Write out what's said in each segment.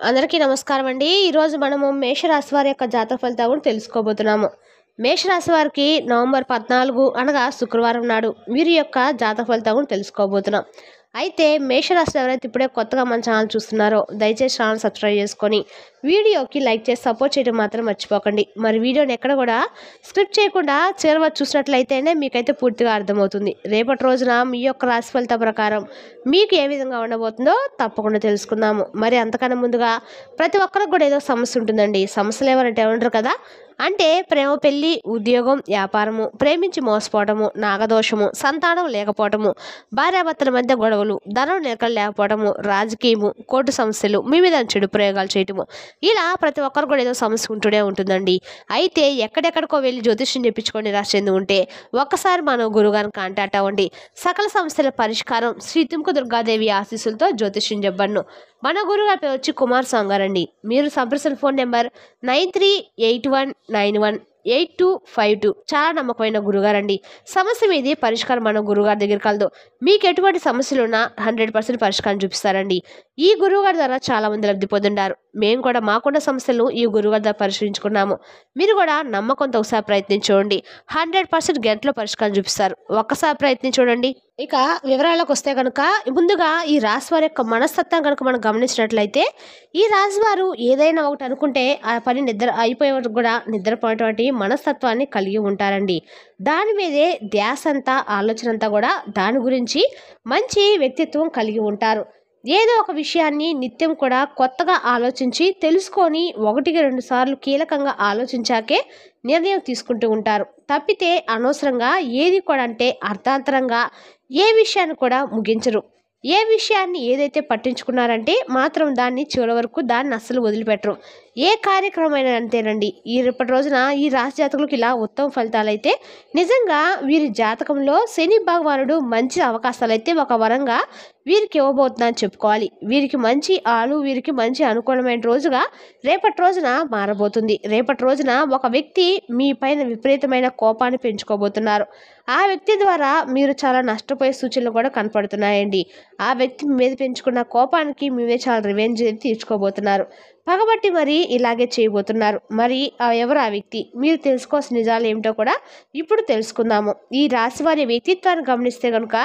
అందరికీ నమస్కారం అండి. ఈరోజు మనము మేషరాశి వారి యొక్క జాతక ఫలితాలను తెలుసుకోబోతున్నాము. మేషరాశి వారికి నవంబర్ 14 అనగా శుక్రవారం నాడు వీరి యొక్క జాతక ఫలితాలను తెలుసుకోబోతున్నాం. అయితే మేషరాశి ఎవరైతే ఇప్పుడే కొత్తగా మన ఛానల్ చూస్తున్నారో దయచేసి ఛానల్ సబ్స్క్రైబ్ చేసుకొని వీడియోకి లైక్ చేసి సపోర్ట్ చేయడం మాత్రం మర్చిపోకండి. మరి వీడియోని ఎక్కడ కూడా స్క్రిప్ట్ చేయకుండా చివరి వరకు చూసినట్లయితేనే మీకైతే పూర్తిగా అర్థమవుతుంది. రేపటి రోజున మీ యొక్క రాశి ఫలిత ప్రకారం మీకు ఏ విధంగా ఉండబోతుందో తప్పకుండా తెలుసుకుందాము. మరి అంతకన్నా ముందుగా ప్రతి ఒక్కరికి కూడా ఏదో సమస్య ఉంటుందండి. సమస్యలు ఎవరంటే ఉండరు కదా, అంటే ప్రేమ, పెళ్లి, ఉద్యోగం, వ్యాపారము, ప్రేమించి మోసపోవటము, నాగదోషము, సంతానం లేకపోవటము, భార్యాభర్తల మధ్య గొడవలు, ధనం నిలకడ లేకపోవటము, రాజకీయము, కోర్టు సమస్యలు, మీ మీద చెడు ప్రయోగాలు చేయటము, ఇలా ప్రతి ఒక్కరు కూడా ఏదో సమస్య ఉంటూనే ఉంటుందండి. అయితే ఎక్కడెక్కడికో వెళ్ళి జ్యోతిష్యం చెప్పించుకొని రాసేందు ఉంటే ఒక్కసారి మనం గురుగారిని కాంటాక్ట్ అవ్వండి. సకల సమస్యల పరిష్కారం శ్రీ తుమ్కు దుర్గాదేవి ఆశీస్సులతో జ్యోతిష్యం చెప్పబడును. మన గురుగారి పేరు వచ్చి కుమార్ స్వామి గారండి. మీరు సంప్రదించిన ఫోన్ నెంబర్ 9381918252. చాలా నమ్మకమైన గురుగారండి. సమస్య మీది పరిష్కారం మన గురుగారి దగ్గర కలదు. మీకు ఎటువంటి సమస్యలు ఉన్నా 100% పరిష్కారం చూపిస్తారండి. ఈ గురువుగారి ద్వారా చాలా మంది లబ్ధి పొందుంటారు. మేము కూడా మాకున్న సమస్యలను ఈ గురువుగారి ద్వారా పరిష్కరించుకున్నాము. మీరు కూడా నమ్మకంతో ఒకసారి ప్రయత్నించండి. 100% గంటలో పరిష్కారం చూపిస్తారు. ఒక్కసారి ప్రయత్నించండి. ఇక వివరాలకు వస్తే కనుక ముందుగా ఈ రాశి వారి యొక్క మనస్తత్వం కనుక మనం గమనించినట్లయితే ఈ రాశి వారు ఏదైనా ఒకటి అనుకుంటే ఆ పని అయిపోయే వరకు కూడా నిద్రపోయేటువంటి మనస్తత్వాన్ని కలిగి ఉంటారండి. దాని మీదే ధ్యాస అంతా, ఆలోచన అంతా కూడా దాని గురించి మంచి వ్యక్తిత్వం కలిగి ఉంటారు. ఏదో ఒక విషయాన్ని నిత్యం కూడా కొత్తగా ఆలోచించి తెలుసుకొని 1-2 సార్లు కీలకంగా ఆలోచించాకే నిర్ణయం తీసుకుంటూ ఉంటారు. తప్పితే అనవసరంగా ఏది కూడా అంటే అర్థాంతరంగా ఏ విషయాన్ని కూడా ముగించరు. ఏ విషయాన్ని ఏదైతే పట్టించుకున్నారంటే మాత్రం దాన్ని చివరి వరకు దాన్ని అస్సలు వదిలిపెట్టరు. ఏ కార్యక్రమం అయినా అంతేనండి. రేపటి రోజున ఈ రాశి జాతకులకు ఇలా ఉత్తమ ఫలితాలు అయితే నిజంగా వీరి జాతకంలో శని భగవానుడు మంచి అవకాశాలు అయితే ఒక వరంగా వీరికి ఇవ్వబోతుందని చెప్పుకోవాలి. వీరికి మంచి అనుకూలమైన రోజుగా రేపటి రోజున మారబోతుంది. రేపటి రోజున ఒక వ్యక్తి మీ పైన విపరీతమైన కోపాన్ని పెంచుకోబోతున్నారు. ఆ వ్యక్తి ద్వారా మీరు చాలా నష్టపోయే సూచనలు కూడా కనపడుతున్నాయండి. ఆ వ్యక్తి మీ మీద పెంచుకున్న కోపానికి మీవే చాలా రివెంజ్ తీర్చుకోబోతున్నారు. పగబట్టి మరి ఇలాగే చేయబోతున్నారు. మరి ఎవరు ఆ వ్యక్తి? మీరు తెలుసుకోవాల్సిన నిజాలు ఏమిటో కూడా ఇప్పుడు తెలుసుకుందాము. ఈ రాశి వారి వ్యక్తిత్వాన్ని గమనిస్తే కనుక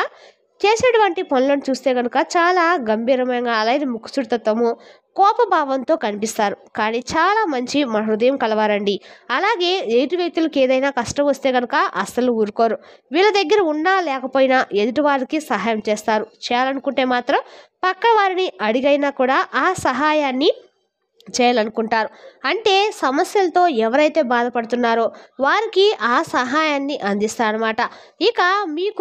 చేసేటువంటి పనులను చూస్తే కనుక చాలా గంభీరమైన అలాగే ముక్కుసుడితత్వము, కోపభావంతో కనిపిస్తారు. కానీ చాలా మంచి హృదయం కలవారండి. అలాగే ఎదుటి వ్యక్తులకు ఏదైనా కష్టం వస్తే కనుక అస్సలు ఊరుకోరు. వీళ్ళ దగ్గర ఉన్నా లేకపోయినా ఎదుటి వారికి సహాయం చేస్తారు. చేయాలనుకుంటే మాత్రం పక్క వారిని అడిగైనా కూడా ఆ సహాయాన్ని చేయాలనుకుంటారు. అంటే సమస్యలతో ఎవరైతే బాధపడుతున్నారో వారికి ఆ సహాయాన్ని అందిస్తారనమాట. ఇక మీకు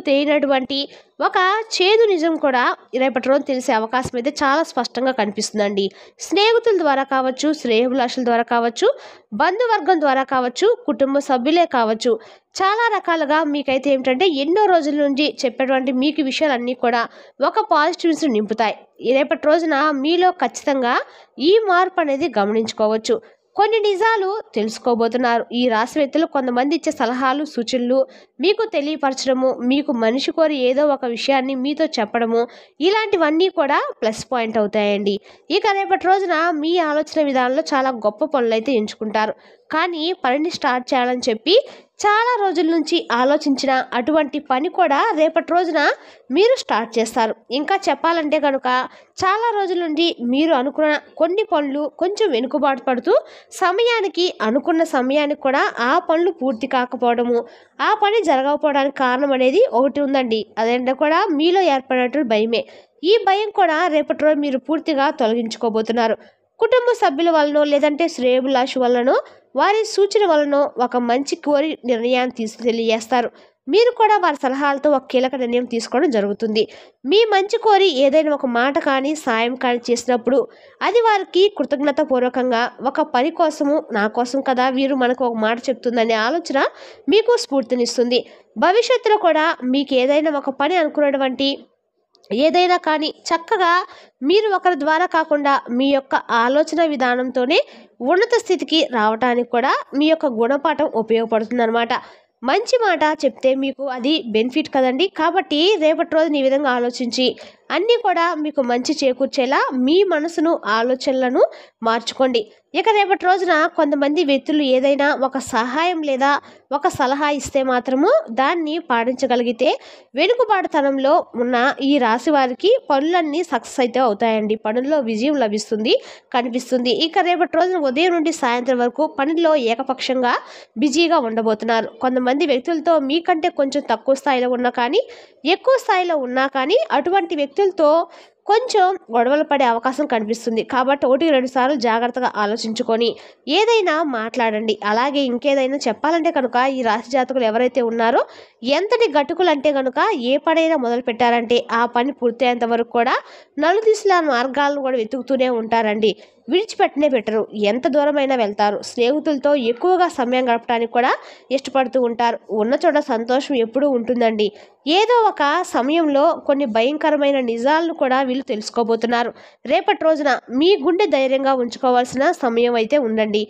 తెలియనటువంటి ఒక చేదు నిజం కూడా రేపటి రోజు తెలిసే అవకాశం అయితే చాలా స్పష్టంగా కనిపిస్తుందండి. స్నేహితుల ద్వారా కావచ్చు, శ్రేయోభిలాషుల ద్వారా కావచ్చు, బంధువర్గం ద్వారా కావచ్చు, కుటుంబ సభ్యులే కావచ్చు, చాలా రకాలుగా మీకైతే ఏమిటంటే ఎన్నో రోజుల నుంచి చెప్పేటువంటి మీకు విషయాలన్నీ కూడా ఒక పాజిటివ్స్ నింపుతాయి. రేపటి రోజున మీలో ఖచ్చితంగా ఈ మార్పు అనేది గమనించుకోవచ్చు. కొన్ని నిజాలు తెలుసుకోబోతున్నారు. ఈ రాశి వ్యక్తులు కొంతమంది ఇచ్చే సలహాలు, సూచనలు మీకు తెలియపరచడము, మీకు మనిషి కోరి ఏదో ఒక విషయాన్ని మీతో చెప్పడము, ఇలాంటివన్నీ కూడా ప్లస్ పాయింట్ అవుతాయండి. ఇక రేపటి రోజున మీ ఆలోచన విధానంలో చాలా గొప్ప పనులు అయితే ఎంచుకుంటారు. కానీ పనిని స్టార్ట్ చేయాలని చెప్పి చాలా రోజుల నుంచి ఆలోచించిన అటువంటి పని కూడా రేపటి రోజున మీరు స్టార్ట్ చేస్తారు. ఇంకా చెప్పాలంటే కనుక చాలా రోజుల నుండి మీరు అనుకున్న కొన్ని పనులు కొంచెం వెనుకబాటు పడుతూ అనుకున్న సమయానికి కూడా ఆ పనులు పూర్తి కాకపోవడము, ఆ పని జరగకపోవడానికి కారణం అనేది ఒకటి ఉందండి. అదేంటే కూడా మీలో ఏర్పడినటువంటి భయమే. ఈ భయం కూడా రేపటి రోజు మీరు పూర్తిగా తొలగించుకోబోతున్నారు. కుటుంబ సభ్యుల వలన లేదంటే శ్రేయోభిలాషి వలనో వారి సూచన వలన ఒక మంచి కోరి నిర్ణయాన్ని తెలియజేస్తారు. మీరు కూడా వారి సలహాలతో ఒక కీలక నిర్ణయం తీసుకోవడం జరుగుతుంది. మీ మంచి కోరి ఏదైనా ఒక మాట కానీ సాయం కానీ చేసినప్పుడు అది వారికి కృతజ్ఞతాపూర్వకంగా ఒక పని కోసము, నా కోసం కదా వీరు మనకు ఒక మాట చెప్తుందనే ఆలోచన మీకు స్ఫూర్తినిస్తుంది. భవిష్యత్తులో కూడా మీకు ఏదైనా ఒక పని అనుకున్నటువంటి ఏదైనా కానీ చక్కగా మీరు ఒకరి ద్వారా కాకుండా మీ యొక్క ఆలోచన విధానంతోనే ఉన్నత స్థితికి రావడానికి కూడా మీ యొక్క గుణపాఠం ఉపయోగపడుతుందన్నమాట. మంచి మాట చెప్తే మీకు అది బెనిఫిట్ కదండి. కాబట్టి రేపటి రోజున ఈ విధంగా ఆలోచించి అన్నీ కూడా మీకు మంచి చేకూర్చేలా మీ మనసును ఆలోచనలను మార్చుకోండి. ఇక రేపటి రోజున కొంతమంది వ్యక్తులు ఏదైనా ఒక సహాయం లేదా ఒక సలహా ఇస్తే మాత్రము దాన్ని పాటించగలిగితే వెనుకబాటుతనంలో ఉన్న ఈ రాశి వారికి పనులన్నీ సక్సెస్ అయితే అవుతాయండి. పనుల్లో విజయం లభిస్తుంది కనిపిస్తుంది. ఇక రేపటి రోజున ఉదయం నుండి సాయంత్రం వరకు పనిలో ఏకపక్షంగా బిజీగా ఉండబోతున్నారు. కొంతమంది వ్యక్తులతో మీకంటే కొంచెం తక్కువ స్థాయిలో ఉన్నా కానీ ఎక్కువ స్థాయిలో ఉన్నా కానీ అటువంటి వ్యక్తులతో కొంచెం గొడవలు పడే అవకాశం కనిపిస్తుంది. కాబట్టి 1-2 సార్లు జాగ్రత్తగా ఆలోచించుకొని ఏదైనా మాట్లాడండి. అలాగే ఇంకేదైనా చెప్పాలంటే కనుక ఈ రాశి జాతకులు ఎవరైతే ఉన్నారో ఎంతటి గట్టుకులు అంటే కనుక ఏ పనైనా మొదలు పెట్టారంటే ఆ పని పూర్తయ్యేంత వరకు కూడా నలుదిశల మార్గాలను కూడా వెతుకుతూనే ఉంటారండి. విడిచిపెట్టనే పెట్టరు. ఎంత దూరమైనా వెళ్తారు. స్నేహితులతో ఎక్కువగా సమయం గడపడానికి కూడా ఇష్టపడుతూ ఉంటారు. ఉన్న చోట సంతోషం ఎప్పుడూ ఉంటుందండి. ఏదో ఒక సమయంలో కొన్ని భయంకరమైన నిజాలను కూడా వీళ్ళు తెలుసుకోబోతున్నారు. రేపటి రోజున మీ గుండె ధైర్యంగా ఉంచుకోవాల్సిన సమయం అయితే ఉందండి.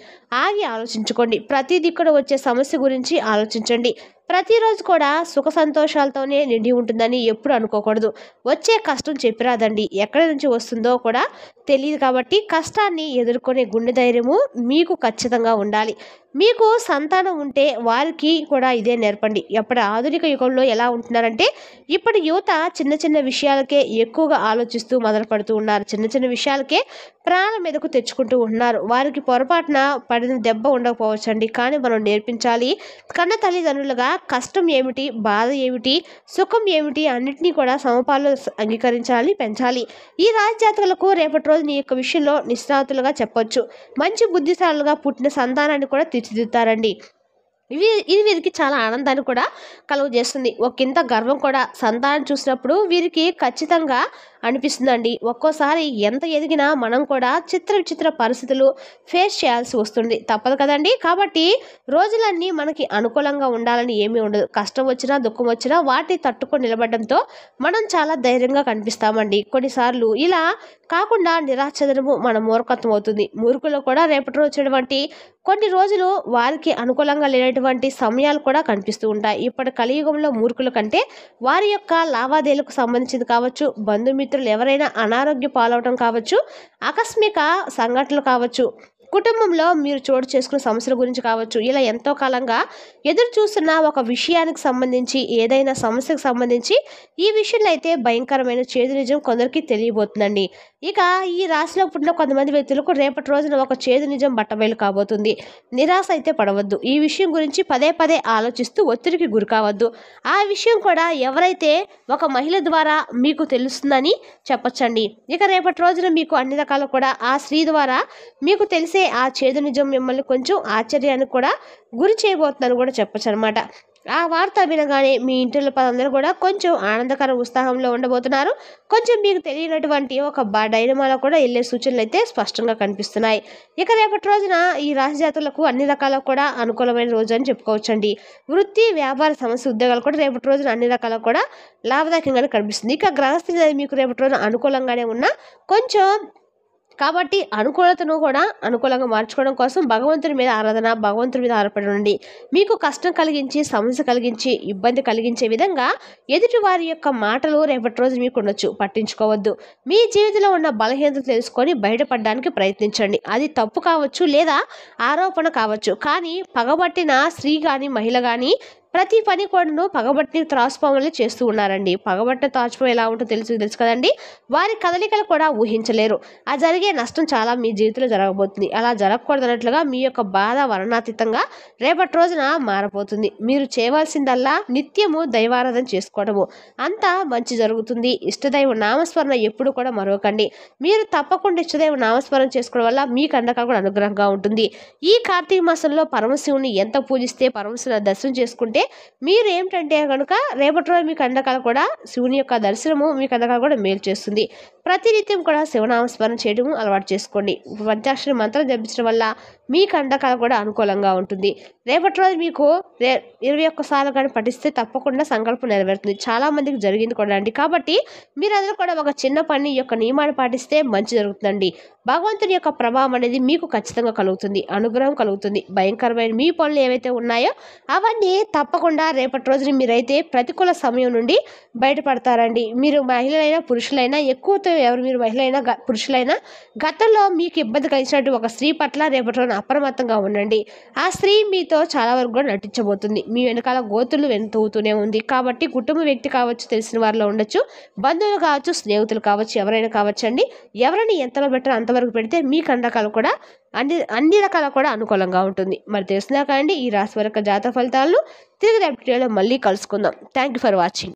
ఆగి ఆలోచించుకోండి. ప్రతి దిక్కున వచ్చే సమస్య గురించి ఆలోచించండి. ప్రతిరోజు కూడా సుఖ సంతోషాలతోనే నిండి ఉంటుందని ఎప్పుడు అనుకోకూడదు. వచ్చే కష్టం చెప్పిరాదండి. ఎక్కడి నుంచి వస్తుందో కూడా తెలియదు. కాబట్టి కష్టాన్ని ఎదుర్కొనే గుండె ధైర్యము మీకు ఖచ్చితంగా ఉండాలి. మీకు సంతానం ఉంటే వారికి కూడా ఇదే నేర్పండి. ఎప్పటి ఆధునిక యుగంలో ఎలా ఉంటున్నారంటే ఇప్పటి యువత చిన్న చిన్న విషయాలకే ఎక్కువగా ఆలోచిస్తూ మొదలు పడుతూ ఉన్నారు. చిన్న చిన్న విషయాలకే ప్రాణం మీదకు తెచ్చుకుంటూ ఉంటున్నారు. వారికి పొరపాటున పడిన దెబ్బ ఉండకపోవచ్చండి. కానీ మనం నేర్పించాలి. కన్న తల్లిదండ్రులుగా కష్టం ఏమిటి, బాధ ఏమిటి, సుఖం ఏమిటి అన్నింటినీ కూడా సమపాలు అంగీకరించాలి, పెంచాలి. ఈ రాజజాతకులకు రేపటి రోజు ఈ యొక్క విషయంలో నిష్ణాతులుగా చెప్పొచ్చు. మంచి బుద్ధిశాలుగా పుట్టిన సంతానాన్ని కూడా తీర్చిదిద్దుతారండి. ఇది వీరికి చాలా ఆనందాన్ని కూడా కలుగజేస్తుంది. ఒకంత గర్వం కూడా సంతానం చూసినప్పుడు వీరికి ఖచ్చితంగా అనిపిస్తుందండి. ఒక్కోసారి ఎంత ఎదిగినా మనం కూడా విచిత్ర పరిస్థితులు ఫేస్ చేయాల్సి వస్తుంది. తప్పదు కదండి. కాబట్టి రోజులన్నీ మనకి అనుకూలంగా ఉండాలని ఏమీ ఉండదు. కష్టం వచ్చినా దుఃఖం వచ్చినా వాటిని తట్టుకొని నిలబడడంతో మనం చాలా ధైర్యంగా కనిపిస్తామండి. కొన్నిసార్లు ఇలా కాకుండా నిరాశదనము మన మూర్ఖత్వం అవుతుంది. మూర్ఖులు కూడా రేపటి రోజు వచ్చేటువంటి కొన్ని రోజులు వారికి అనుకూలంగా లేనటువంటి సమయాలు కూడా కనిపిస్తూ ఉంటాయి. ఇప్పటి కలియుగంలో మూర్ఖుల కంటే వారి యొక్క లావాదేవీలకు సంబంధించింది కావచ్చు, బంధుమిత్రులు ఎవరైనా అనారోగ్య పాలవటం కావచ్చు, ఆకస్మిక సంఘటనలు కావచ్చు, కుటుంబంలో మీరు చోటు చేసుకున్న సమస్యల గురించి కావచ్చు, ఇలా ఎంతో కాలంగా ఎదురు చూస్తున్న ఒక విషయానికి సంబంధించి ఏదైనా సమస్యకు సంబంధించి ఈ విషయంలో అయితే భయంకరమైన చేదు నిజం కొందరికి తెలియబోతుందండి. ఇక ఈ రాశిలో పుట్టిన కొంతమంది వ్యక్తులకు రేపటి రోజున ఒక చేదు నిజం బట్టబయలు కాబోతుంది. నిరాశ అయితే పడవద్దు. ఈ విషయం గురించి పదే ఆలోచిస్తూ ఒత్తిడికి గురి కావద్దు. ఆ విషయం కూడా ఎవరైతే ఒక మహిళ ద్వారా మీకు తెలుస్తుందని చెప్పొచ్చండి. ఇక రేపటి రోజున మీకు అన్ని రకాలు కూడా ఆ స్త్రీ ద్వారా మీకు తెలిసే ఆ చేదు నిజం మిమ్మల్ని కొంచెం ఆశ్చర్యానికి కూడా గురి చేయబోతుందని కూడా చెప్పొచ్చు అనమాట. ఆ వార్త వినగానే మీ ఇంటిలో అందరూ కూడా కొంచెం ఆనందకర ఉత్సాహంలో ఉండబోతున్నారు. కొంచెం మీకు తెలియనటువంటి ఒక డైనమాలో కూడా వెళ్ళే సూచనలు అయితే స్పష్టంగా కనిపిస్తున్నాయి. ఇక రేపటి రోజున ఈ రాశి జాతకులకు అన్ని రకాల కూడా అనుకూలమైన రోజు అని చెప్పుకోవచ్చండి. వృత్తి వ్యాపార సమస్య ఉద్యోగాలు కూడా రేపటి రోజున అన్ని రకాల కూడా లాభదాయకంగానే కనిపిస్తుంది. ఇక గ్రహస్థితి అనేది మీకు రేపటి రోజున అనుకూలంగానే ఉన్నా కొంచెం కాబట్టి అనుకూలతను కూడా అనుకూలంగా మార్చుకోవడం కోసం భగవంతుని మీద ఆరాధన, భగవంతుని మీద ఆధారపడి ఉండండి. మీకు కష్టం కలిగించి, సమస్య కలిగించి, ఇబ్బంది కలిగించే విధంగా ఎదుటి వారి యొక్క మాటలు రేపటి రోజు మీకు ఉండొచ్చు. పట్టించుకోవద్దు. మీ జీవితంలో ఉన్న బలహీనతలు తెలుసుకొని బయటపడడానికి ప్రయత్నించండి. అది తప్పు కావచ్చు లేదా ఆరోపణ కావచ్చు. కానీ పగబట్టిన స్త్రీ కానీ మహిళ కానీ ప్రతి పని కూడాను పగబట్టి త్రాసుపాములే చేస్తూ ఉన్నారండి. పగబట్టిన త్రాసుపాము ఎలా ఉంటుందో తెలుసు కదండి. వారి కదలికలు కూడా ఊహించలేరు. ఆ జరిగే నష్టం చాలా మీ జీవితంలో జరగబోతుంది. అలా జరగకూడదన్నట్లుగా మీ యొక్క బాధ వర్ణాతీతంగా రేపటి రోజున మారబోతుంది. మీరు చేయవలసిందల్లా నిత్యము దైవారాధన చేసుకోవడము. అంతా మంచి జరుగుతుంది. ఇష్టదైవ నామస్మరణ ఎప్పుడు కూడా మరవకండి. మీరు తప్పకుండా ఇష్టదైవ నామస్మరణ చేసుకోవడం వల్ల మీకు అండగా కూడా అనుగ్రహంగా ఉంటుంది. ఈ కార్తీక మాసంలో పరమశివుని ఎంత పూజిస్తే, పరమశివుని దర్శనం చేసుకుంటే మీరు ఏమిటంటే కనుక రేపటి రోజు మీకు అండకాలు కూడా శివుని యొక్క దర్శనము మీకు అండకాలు కూడా మేలు చేస్తుంది. ప్రతినిత్యం కూడా శివనామస్మరణ చేయడము అలవాటు చేసుకోండి. పంచాక్షరి మంత్రం జపించడం వల్ల మీ కండకాలు కూడా అనుకూలంగా ఉంటుంది. రేపటి రోజు మీకు 21 సార్లు కానీ పఠిస్తే తప్పకుండా సంకల్పం నెరవేరుతుంది. చాలామందికి జరిగింది కూడా అండి. కాబట్టి మీరందరూ కూడా ఒక చిన్న పని ఈ యొక్క నియమాన్ని పాటిస్తే మంచి జరుగుతుందండి. భగవంతుని యొక్క ప్రభావం అనేది మీకు ఖచ్చితంగా కలుగుతుంది. అనుగ్రహం కలుగుతుంది. భయంకరమైన మీ పనులు ఏవైతే ఉన్నాయో అవన్నీ తప్పకుండా రేపటి రోజున మీరైతే ప్రతికూల సమయం నుండి బయటపడతారండి. మీరు మహిళలైనా పురుషులైనా ఎక్కువతో ఎవరు మీరు మహిళైనా పురుషులైనా గతంలో మీకు ఇబ్బంది కలిగినట్టు ఒక స్త్రీ పట్ల రేపటి రోజున అప్రమత్తంగా ఉండండి. ఆ స్త్రీ మీతో చాలా వరకు కూడా నటించబోతుంది. మీ వెనకాల గోతులు వెనుతూతూనే ఉంది. కాబట్టి కుటుంబ వ్యక్తి కావచ్చు, తెలిసిన వారిలో ఉండొచ్చు, బంధువులు కావచ్చు, స్నేహితులు కావచ్చు, ఎవరైనా కావచ్చండి. ఎవరైనా ఎంతలో బెటర్ అంతవరకు పెడితే మీ కండకాలు కూడా అన్ని రకాల కూడా అనుకూలంగా ఉంటుంది. మరి తెలిసినా కానీ ఈ రాశి వరకు జాతక ఫలితాలను తిరిగి రేపటి వీడియోలో మళ్ళీ కలుసుకుందాం. Thank you for watching.